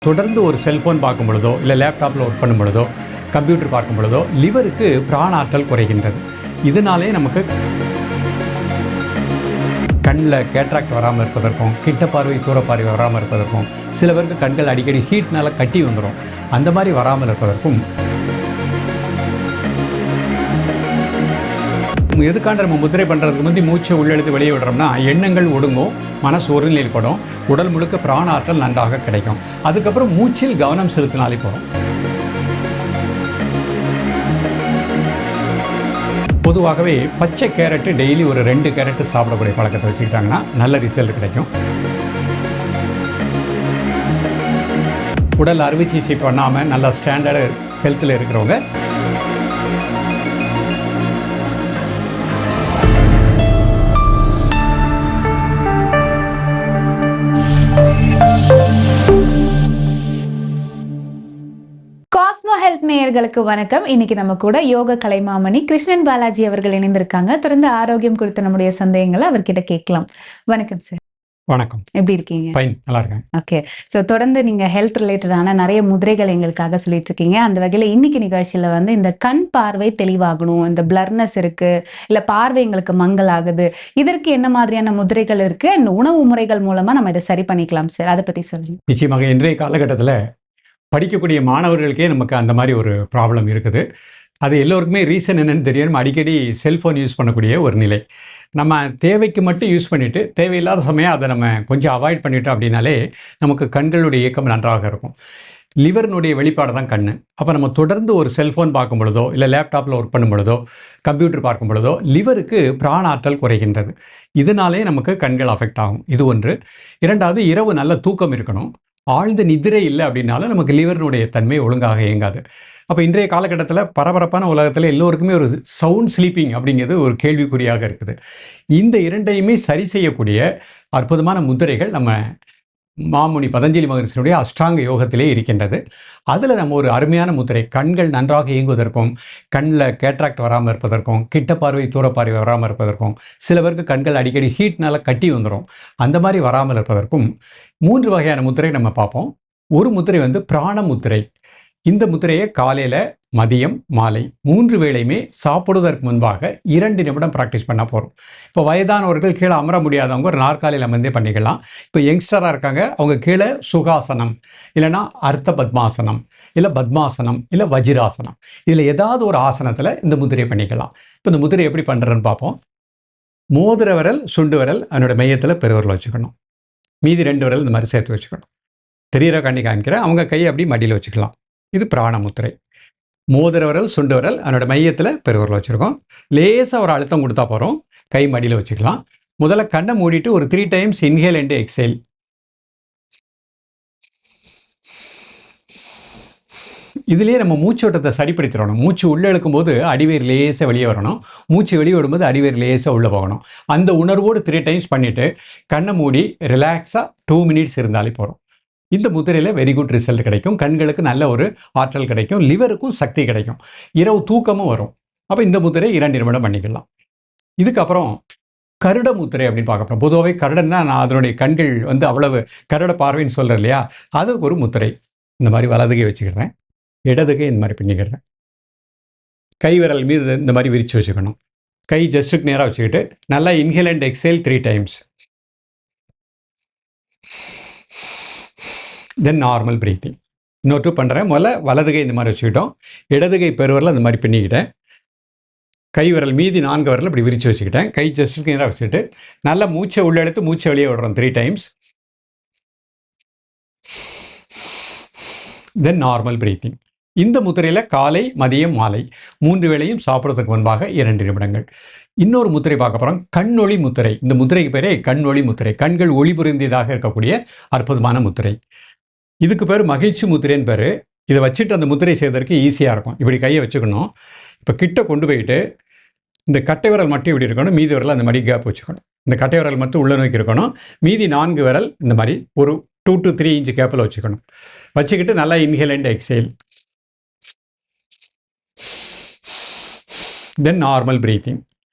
தொடர்ந்து ஒரு செல்ஃபோன் பார்க்கும் பொழுதோ இல்லை லேப்டாப்பில் ஒர்க் பண்ணும் பொழுதோ கம்ப்யூட்டர் பார்க்கும் பொழுதோ லிவருக்கு பிராண ஆற்றல் குறைகின்றது. இதனாலே நமக்கு கண்ணில் கேட்ராக்ட் வராமல் இருப்பதற்கும் கிட்ட பார்வை தூர பார்வை வராமல் இருப்பதற்கும் சில பேருக்கு கண்கள் அடிக்கடி ஹீட்னால கட்டி வந்துடும். அந்த மாதிரி வராமல் இருப்பதற்கும் எதுக்காண்ட நம்ம முத்திரை பண்ணுறதுக்கு முந்தி மூச்சை உள்ளெழுத்து வெளியே விடுறோம்னா எண்ணங்கள் ஒடுங்கும், மனசு ஒருநிலைப்படும், உடல் முழுக்க பிராண ஆற்றல் நன்றாக கிடைக்கும். அதுக்கப்புறம் மூச்சில் கவனம் செலுத்தினாலே போகும். பொதுவாகவே பச்சை கேரட்டு டெய்லி ஒரு 2 கேரட்டு சாப்பிடக்கூடிய பழக்கத்தை வச்சுக்கிட்டாங்கன்னா நல்ல ரிசல்ட் கிடைக்கும். உடல் அறுவை சிகிச்சை பண்ணாமல் நல்லா ஸ்டாண்டர்டு ஹெல்த்தில் இருக்கிறவங்க காஸ்மோ ஹெல்த் நேயர்களுக்கு வணக்கம். இன்னைக்கு நம்ம கூட யோக கலைமாமணி கிருஷ்ணன் பாலாஜி அவர்கள் இணைந்திருக்காங்க. தொடர்ந்து ஆரோக்கியம் குறித்த நம்முடைய சந்தேகங்களை அவர்கிட்ட கேட்கலாம். வணக்கம் சார். வணக்கம். எப்படி இருக்கீங்க? ஃபைன், நல்லா இருக்கேன். ஓகே. ஸோ தொடர்ந்து நீங்க ஹெல்த் ரிலேட்டடான நிறைய முதிரைகள் எங்களுக்காக சொல்லிட்டு இருக்கீங்க. அந்த வகையில் இன்னைக்கு நிகழ்ச்சியில இந்த கண் பார்வை தெளிவாகணும், இந்த பிளர்னஸ் இருக்கு, இல்ல பார்வை எங்களுக்கு மங்கல் ஆகுது, இதற்கு என்ன மாதிரியான முதிரைகள் இருக்கு, அண்ட் உணவு முறைகள் மூலமா நம்ம இதை சரி பண்ணிக்கலாம் சார், அதை பத்தி சொல்லுங்க. நிச்சயமாக இன்றைய காலகட்டத்தில் படிக்கக்கூடிய மாணவர்களுக்கே நமக்கு அந்த மாதிரி ஒரு ப்ராப்ளம் இருக்குது. அது எல்லோருக்குமே ரீசன் என்னென்னு தெரியும். நம்ம அடிக்கடி செல்ஃபோன் யூஸ் பண்ணக்கூடிய ஒரு நிலை. நம்ம தேவைக்கு மட்டும் யூஸ் பண்ணிவிட்டு தேவையில்லாத சமயம் அதை நம்ம கொஞ்சம் அவாய்ட் பண்ணிட்டோம் அப்படின்னாலே நமக்கு கண்களுடைய இயக்கம் நன்றாக இருக்கும். லிவர்னுடைய வெளிப்பாடு தான் கண். அப்போ நம்ம தொடர்ந்து ஒரு செல்ஃபோன் பார்க்கும் பொழுதோ இல்லை லேப்டாப்பில் ஒர்க் பண்ணும் பொழுதோ கம்ப்யூட்டர் பார்க்கும் பொழுதோ லிவருக்கு பிராண ஆற்றல் குறைகின்றது. இதனாலே நமக்கு கண்கள் அஃபெக்ட் ஆகும். இது ஒன்று. இரண்டாவது, இரவு நல்ல தூக்கம் இருக்கணும். ஆழ்ந்த நிதிரை இல்லை அப்படின்னாலும் நமக்கு லிவரினுடைய தன்மை ஒழுங்காக இயங்காது. அப்போ இன்றைய காலகட்டத்தில் பரபரப்பான உலகத்தில் எல்லோருக்குமே ஒரு சவுண்ட் ஸ்லீப்பிங் அப்படிங்கிறது ஒரு கேள்விக்குறியாக இருக்குது. இந்த இரண்டையுமே சரி செய்யக்கூடிய அற்புதமான முத்திரைகள் நம்ம மாமுனி பதஞ்சலி மகரிஷியினுடைய அஷ்டாங்க யோகத்திலே இருக்கின்றது. அதில் நம்ம ஒரு அருமையான முத்திரை, கண்கள் நன்றாக இயங்குவதற்கும் கண்ணில் கேட்ராக்ட் வராமல் இருப்பதற்கும் கிட்ட பார்வை தூர பார்வை வராமல் இருப்பதற்கும் சில பேருக்கு கண்கள் அடிக்கடி ஹீட்னால கட்டி வந்துடும். அந்த மாதிரி வராமல் இருப்பதற்கும் 3 வகையான முத்திரை நம்ம பார்ப்போம். ஒரு முத்திரை பிராண முத்திரை. இந்த முத்திரையை காலையில், மதியம், மாலை 3 வேளையுமே சாப்பிடுவதற்கு முன்பாக 2 நிமிடம் ப்ராக்டிஸ் பண்ணால் போகிறோம். இப்போ வயதானவர்கள் கீழே அமர முடியாதவங்க ஒரு நாற்காலியில் அமர்ந்தே பண்ணிக்கலாம். இப்போ யங்ஸ்டராக இருக்காங்க, அவங்க கீழே சுகாசனம் இல்லைனா அர்த்த பத்மாசனம் இல்லை பத்மாசனம் இல்லை வஜிராசனம், இதில் ஏதாவது ஒரு ஆசனத்தில் இந்த முத்திரையை பண்ணிக்கலாம். இப்போ இந்த முத்திரை எப்படி பண்ணுறதுன்னு பார்ப்போம். மோதிர விரல், சுண்டு விரல் அதனோட மையத்தில் பெருவிரல் வச்சுக்கணும். மீதி 2 விரல் இந்த மாதிரி சேர்த்து வச்சுக்கணும். தெரிகிற கண்ணி காமிக்கிறேன். அவங்க கையை அப்படி மடியில் வச்சுக்கலாம். இது பிராண முத்திரை. மோதிர விரல், சுண்டு விரல் அதனோட மையத்தில் பெருவிரல் வச்சுருக்கோம். லேசாக ஒரு அழுத்தம் கொடுத்தா போகிறோம். கை மடியில் வச்சுக்கலாம். முதல்ல கண்ணை மூடிட்டு ஒரு 3 டைம்ஸ் இன்ஹேல் அண்ட் எக்ஸேல். இதுலேயே நம்ம மூச்சோட்டத்தை சரிப்படுத்திடணும். மூச்சு உள்ளே இழுக்கும்போது அடிவேர் லேசாக வெளியே வரணும். மூச்சு வெளியே விடும்போது அடிவேர் லேசாக உள்ளே போகணும். அந்த உணர்வோடு 3 டைம்ஸ் பண்ணிவிட்டு கண்ணை மூடி ரிலாக்ஸாக 2 மினிட்ஸ் இருந்தாலே போகிறோம். இந்த முத்திரையில் வெரி குட் ரிசல்ட் கிடைக்கும். கண்களுக்கு நல்ல ஒரு ஆற்றல் கிடைக்கும், லிவருக்கும் சக்தி கிடைக்கும், இரவு தூக்கமும் வரும். அப்போ இந்த முத்திரை 2 நிமிடம் பண்ணிக்கலாம். இதுக்கப்புறம் கருட முத்திரை அப்படின்னு பார்க்க போகிறோம். பொதுவாகவே கருடன்னா நான் அதனுடைய கண்கள் அவ்வளவு கருட பார்வைன்னு சொல்கிறேன் இல்லையா, அதுக்கு ஒரு முத்திரை. இந்த மாதிரி வலதுகை வச்சுக்கிறேன், இடதுகை இந்த மாதிரி பின்னிக்கிறேன். கை விரல் மீது இந்த மாதிரி விரித்து வச்சுக்கணும். கை ஜஸ்ட்டுக்கு நேராக வச்சுக்கிட்டு நல்லா inhale and exhale 3 times. Then normal breathing. இன்னொரு பண்ணுறேன். முதல்ல வலதுகை இந்த மாதிரி வச்சுக்கிட்டோம், இடதுகை பெருவரில் அந்த மாதிரி பின்னிக்கிட்டேன். கை விரல் மீதி 4 விரல் இப்படி விரித்து வச்சுக்கிட்டேன். கை ஜஸ்ட்டுக்கு நேராக வச்சுட்டு நல்லா மூச்சை உள்ளே எடுத்து மூச்சை வெளியே விடுறோம் 3 டைம்ஸ். தென் நார்மல் பிரீத்திங். இந்த முத்திரையில் காலை, மதியம், மாலை 3 வேளையும் சாப்பிட்றதுக்கு முன்பாக 2 நிமிடங்கள். இன்னொரு முத்திரை பார்க்க போகிறோம், கண்ணொளி முத்திரை. இந்த முத்திரைக்கு பேரே கண்ணொளி முத்திரை. கண்கள் ஒளி புரிந்ததாக இருக்கக்கூடிய அற்புதமான முத்திரை. இதுக்கு பேர் மகிழ்ச்சி முத்திரைன்னு பேர். இதை வச்சுட்டு அந்த முத்திரை செய்வதற்கு ஈஸியாக இருக்கும். இப்படி கையை வச்சுக்கணும். இப்போ கிட்ட கொண்டு போயிட்டு இந்த கட்டை விரல் மட்டும் இப்படி இருக்கணும், மீதி விரல் அந்த மாதிரி கேப் வச்சுக்கணும். இந்த கட்டை விரல் மட்டும் உள்ள நோக்கி இருக்கணும், மீதி 4 விரல் இந்த மாதிரி ஒரு 2 to 3 இன்ச் கேப்பில் வச்சுக்கணும். வச்சுக்கிட்டு நல்லா inhale and exhale. Then normal breathing.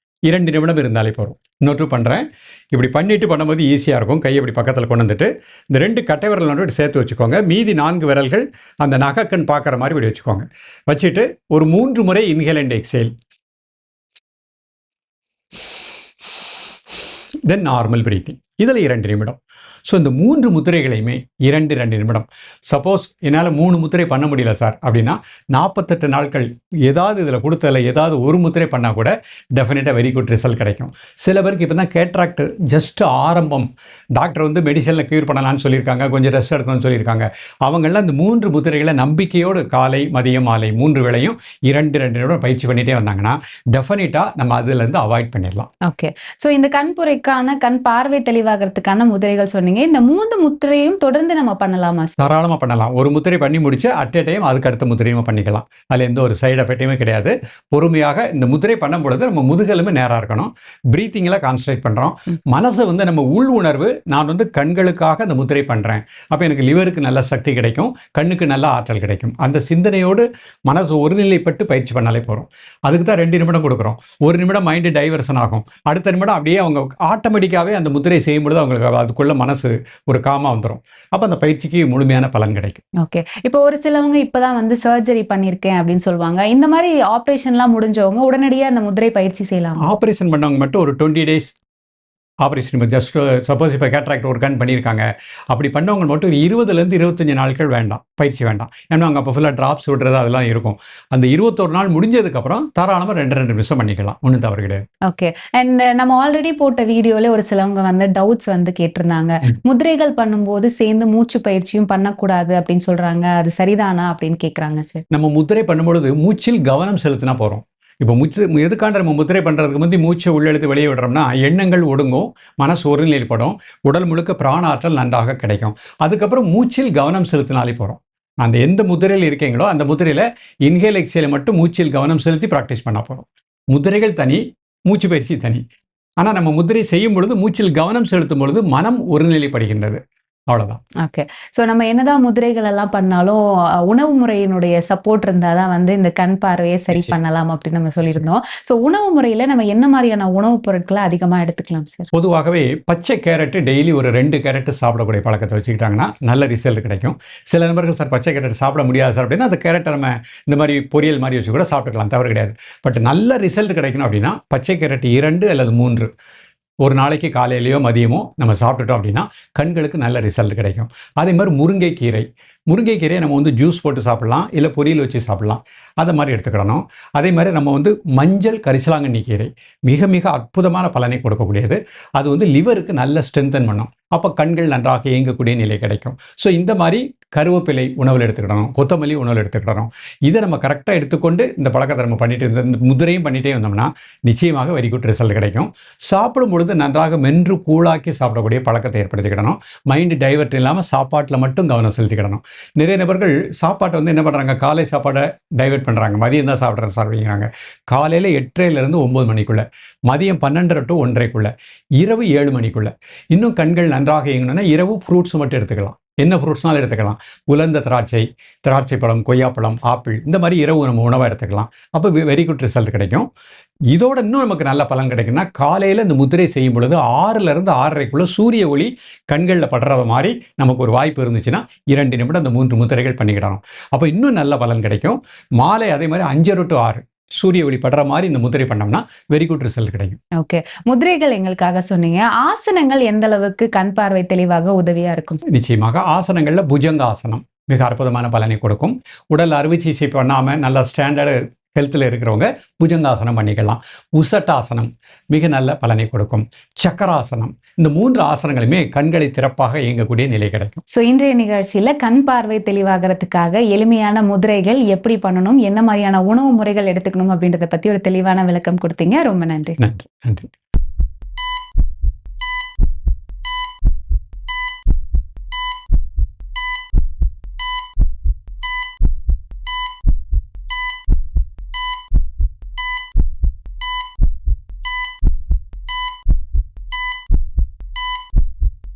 2 நிமிடம் இருந்தாலே போகிறோம். இன்னொரு பண்ணுறேன். இப்படி பண்ணிட்டு பண்ணும்போது ஈஸியாக இருக்கும். கையை இப்படி பக்கத்தில் கொண்டு வந்துட்டு இந்த 2 கட்டை விரல் மட்டும் இப்படி சேர்த்து வச்சுக்கோங்க. மீதி 4 விரல்கள் அந்த நகக்கண் பார்க்குற மாதிரி இப்படி வச்சுக்கோங்க. வச்சுட்டு ஒரு 3 முறை inhale and exhale. Then normal breathing. இதில் 2 நிமிடம். ஸோ இந்த 3 முத்திரைகளையுமே 2 நிமிடம். சப்போஸ் என்னால் 3 முத்திரை பண்ண முடியல சார் அப்படின்னா 48 நாட்கள் ஏதாவது இதில் கொடுத்ததில் ஏதாவது ஒரு முத்திரை பண்ணால் கூட டெஃபினட்டாக வெரி குட் ரிசல்ட் கிடைக்கும். சில பேருக்கு இப்போ தான் கேட்ராக்ட் ஜஸ்ட் ஆரம்பம். டாக்டர் வந்து மெடிசனில் க்யூர் பண்ணலான்னு சொல்லியிருக்காங்க, கொஞ்சம் ரெஸ்ட் எடுக்கணும்னு சொல்லியிருக்காங்க. அவங்களாம் இந்த 3 முத்திரைகளை நம்பிக்கையோடு காலை மதியம் மாலை 3 வேளையும் 2 நிமிடம் பயிற்சி பண்ணிகிட்டே வந்தாங்கன்னா டெஃபினட்டாக நம்ம அதுலேருந்து அவாய்ட் பண்ணிடலாம். ஓகே. ஸோ இந்த கண்புரைக்கான கண் பார்வை தெளிவாகிறதுக்கான முதிரைகள் சொன்னீங்க. இந்த 3 முத்திரையும் தொடர்ந்து நம்ம பண்ணலாமா சார்? தாராளமாக பண்ணலாம். ஒரு முத்திரை பண்ணி முடிச்சு அட் எ டைம் அதுக்கு அடுத்த முத்திரையும் பண்ணிக்கலாம். அதில் எந்த ஒரு சைடு எஃபெக்ட்டுமே கிடையாது. பொறுமையாக இந்த முத்திரை பண்ணும் பொழுது நம்ம முதுகெலும்பு நேராக இருக்கணும். பிரீத்திங்கில் கான்சன்ட்ரேட் பண்ணுறோம். மனசு வந்து நம்ம உள் உணர்வு, நான் வந்து கண்களுக்காக அந்த முத்திரை பண்ணுறேன், அப்போ எனக்கு லிவருக்கு நல்ல சக்தி கிடைக்கும், கண்ணுக்கு நல்ல ஆற்றல் கிடைக்கும். அந்த சிந்தனையோடு மனசு ஒருநிலைப்பட்டு பயிற்சி பண்ணாலே போகிறோம். அதுக்கு தான் 2 நிமிடம் கொடுக்குறோம். 1 நிமிடம் மைண்டு டைவர்ஷன் ஆகும். அடுத்த நிமிடம் அப்படியே அவங்க ஆட்டோமேட்டிக்காகவே அந்த முத்திரை செய்யும்பொழுது அவங்களுக்கு அதுக்குள்ள மனசு ஒரு காமா வந்துடும். அப்போ அந்த பயிற்சிக்கு முழுமையான பலன் கிடைக்கும். ஓகே. இப்போ ஒரு சிலவங்க இப்பதான் வந்து சர்ஜரி பண்ணியிருக்கேன் அப்படின்னு சொல்லுவாங்க. இந்த மாதிரி ஆப்ரேஷன்லாம் முடிஞ்சவங்க உடனடியாக அந்த முதிரை பயிற்சி செய்யலாம். ஆப்ரேஷன் பண்ணவங்க மட்டும் ஒரு 20 டேஸ் ஆப்ரேஷன் ஜஸ்ட் சப்போஸ் இப்போ கேட்ராக்ட் ஒரு கண் பண்ணியிருக்காங்க, அப்படி பண்ணவங்க மட்டும் 20லேருந்து 25 நாட்கள் வேண்டாம், பயிற்சி வேண்டாம். ஏன்னா அங்கே அப்போ ஃபுல்லாக ட்ராப்ஸ் விடுறது அதெல்லாம் இருக்கும். அந்த 21 நாள் முடிஞ்சதுக்கப்புறம் தாராளமாக 2 நிமிஷம் பண்ணிக்கலாம். ஒன்றும் தவறு கிடையாது. ஓகே. அண்ட் நம்ம ஆல்ரெடி போட்ட வீடியோல ஒரு சிலவங்க வந்து டவுட்ஸ் வந்து கேட்டிருந்தாங்க. முதிரைகள் பண்ணும்போது சேர்ந்து மூச்சு பயிற்சியும் பண்ணக்கூடாது அப்படின்னு சொல்றாங்க. அது சரிதானா அப்படின்னு கேட்குறாங்க சார். நம்ம முத்திரை பண்ணும்பொழுது மூச்சில் கவனம் செலுத்தினா போகிறோம். இப்போ எதுக்காண்ட நம்ம முத்திரை பண்ணுறதுக்கு முந்தி மூச்சை உள்ளெழுத்து வெளியே விடுறோம்னா எண்ணங்கள் ஒடுங்கும், மனசு ஒருநிலைப்படும், உடல் முழுக்க பிராண ஆற்றல் நன்றாக கிடைக்கும். அதுக்கப்புறம் மூச்சில் கவனம் செலுத்தினாலே போகிறோம். அந்த எந்த முத்திரையில் இருக்கீங்களோ அந்த முத்திரையில் இன்ஹேல் எக்ஸேல் மட்டும் மூச்சில் கவனம் செலுத்தி ப்ராக்டிஸ் பண்ண போகிறோம். முத்திரைகள் தனி, மூச்சு பயிற்சி தனி. ஆனால் நம்ம முத்திரை செய்யும் பொழுது மூச்சில் கவனம் செலுத்தும் பொழுது மனம் ஒருநிலைப்படுகின்றது. அவ்வளோதான். ஓகே. ஸோ நம்ம என்னதான் முதிரைகள் எல்லாம் பண்ணாலும் உணவு முறையினுடைய சப்போர்ட் இருந்தால் தான் வந்து இந்த கண் பார்வையை சரி பண்ணலாம் அப்படின்னு நம்ம சொல்லியிருந்தோம். ஸோ உணவு முறையில் நம்ம என்ன மாதிரியான உணவுப் பொருட்களை அதிகமாக எடுத்துக்கலாம் சார்? பொதுவாகவே பச்சை கேரட்டு டெய்லி ஒரு 2 கேரட்டு சாப்பிடக்கூடிய பழக்கத்தை வச்சுக்கிட்டாங்கன்னா நல்ல ரிசல்ட் கிடைக்கும். சில நபர்கள் சார் பச்சை கேரட் சாப்பிட முடியாது சார் அப்படின்னா அந்த கேரட்டை நம்ம இந்த மாதிரி பொரியல் மாதிரி வச்சு கூட சாப்பிட்டுக்கலாம், தவறு கிடையாது. பட் நல்ல ரிசல்ட் கிடைக்கணும் அப்படின்னா பச்சை கேரட் 2 அல்லது 3 ஒரு நாளைக்கு காலையிலையோ மதியமோ நம்ம சாப்பிட்டுட்டோம் அப்படின்னா கண்களுக்கு நல்ல ரிசல்ட் கிடைக்கும். அதே மாதிரி முருங்கைக்கீரையை நம்ம வந்து ஜூஸ் போட்டு சாப்பிட்லாம், இல்லை பொரியல் வச்சு சாப்பிட்லாம், அதை மாதிரி எடுத்துக்கிடணும். அதே மாதிரி நம்ம வந்து மஞ்சள் கரிசலாங்கண்ணி கீரை மிக மிக அற்புதமான பலனை கொடுக்கக்கூடியது. அது வந்து லிவருக்கு நல்ல ஸ்ட்ரென்தன் பண்ணும். அப்போ கண்கள் நன்றாக இயங்கக்கூடிய நிலை கிடைக்கும். ஸோ இந்த மாதிரி கருவேப்பிலை உணவில் எடுத்துக்கிடணும், கொத்தமல்லி உணவில் எடுத்துக்கிடணும். இதை நம்ம கரெக்டாக எடுத்துக்கொண்டு இந்த பழக்கத்தை நம்ம பண்ணிட்டு இந்த முதிரையும் பண்ணிகிட்டே வந்தோம்னா நிச்சயமாக வெரி குட் ரிசல்ட் கிடைக்கும். சாப்பிடும் பொழுது நன்றாக மென்று கூழாக்கி சாப்பிடக்கூடிய பழக்கத்தை ஏற்படுத்திக்கிடணும். மைண்டு டைவர்ட் இல்லாமல் சாப்பாட்டில் மட்டும் கவனம் செலுத்திக்கிடணும். நிறைய நபர்கள் சாப்பாட்டை வந்து என்ன பண்ணுறாங்க, காலை சாப்பாடை டைவர்ட் பண்ணுறாங்க. மதியம் தான் சாப்பிட்றேன் சார் அப்படிங்கிறாங்க. காலையில் 8:30லேருந்து 9 மணிக்குள்ளே, மதியம் 12 to 1:30க்குள்ளே, இரவு 7 மணிக்குள்ளே. இன்னும் கண்கள் நன்றாக இயங்கணும்னா இரவு ஃப்ரூட்ஸ் மட்டும் எடுத்துக்கலாம். என்ன ஃப்ரூட்ஸ்னாலும் எடுத்துக்கலாம். உலர்ந்த திராட்சை பழம், கொய்யாப்பழம், ஆப்பிள், இந்த மாதிரி இரவு நம்ம உணவாக எடுத்துக்கலாம். அப்போ வெரி குட் ரிசல்ட் கிடைக்கும். இதோட இன்னும் நமக்கு நல்ல பலன் கிடைக்குன்னா காலையில் இந்த முத்திரை செய்யும் பொழுது 6லேருந்து 6:30க்குள்ளே சூரிய ஒளி கண்களில் படுற மாதிரி நமக்கு ஒரு வாய்ப்பு இருந்துச்சுன்னா 2 நிமிடம் அந்த 3 முத்திரைகள் பண்ணிக்கிடணும். அப்போ இன்னும் நல்ல பலன் கிடைக்கும். மாலை அதே மாதிரி 5 to 6 சூரிய ஒளி படுற மாதிரி இந்த முத்திரை பண்ணோம்னா வெரி குட் ரிசல்ட் கிடைக்கும். ஓகே. முதிரைகள் எங்களுக்காக சொன்னீங்க. ஆசனங்கள் எந்த அளவுக்கு கண் பார்வை தெளிவாக உதவியா இருக்கும்? நிச்சயமாக ஆசனங்களில் புஜங்காசனம் மிக அற்புதமான பலனை கொடுக்கும். உடல் அறுவை சிகிச்சை பண்ணாமல் நல்ல ஸ்டாண்டர்டு ஹெல்த்தில் இருக்கிறவங்க புஜங்காசனம் பண்ணிக்கலாம். உசட்டாசனம் மிக நல்ல பலனை கொடுக்கும். சக்கராசனம், இந்த 3 ஆசனங்களுமே கண்களை திறப்பாக இயங்கக்கூடிய நிலை கிடைக்கும். ஸோ இன்றைய நிகழ்ச்சியில் கண் பார்வை தெளிவாகிறதுக்காக எளிமையான முதிரைகள் எப்படி பண்ணணும், என்ன மாதிரியான உணவு முறைகள் எடுத்துக்கணும் அப்படின்றத பற்றி ஒரு தெளிவான விளக்கம் கொடுத்தீங்க. ரொம்ப நன்றி. நன்றி.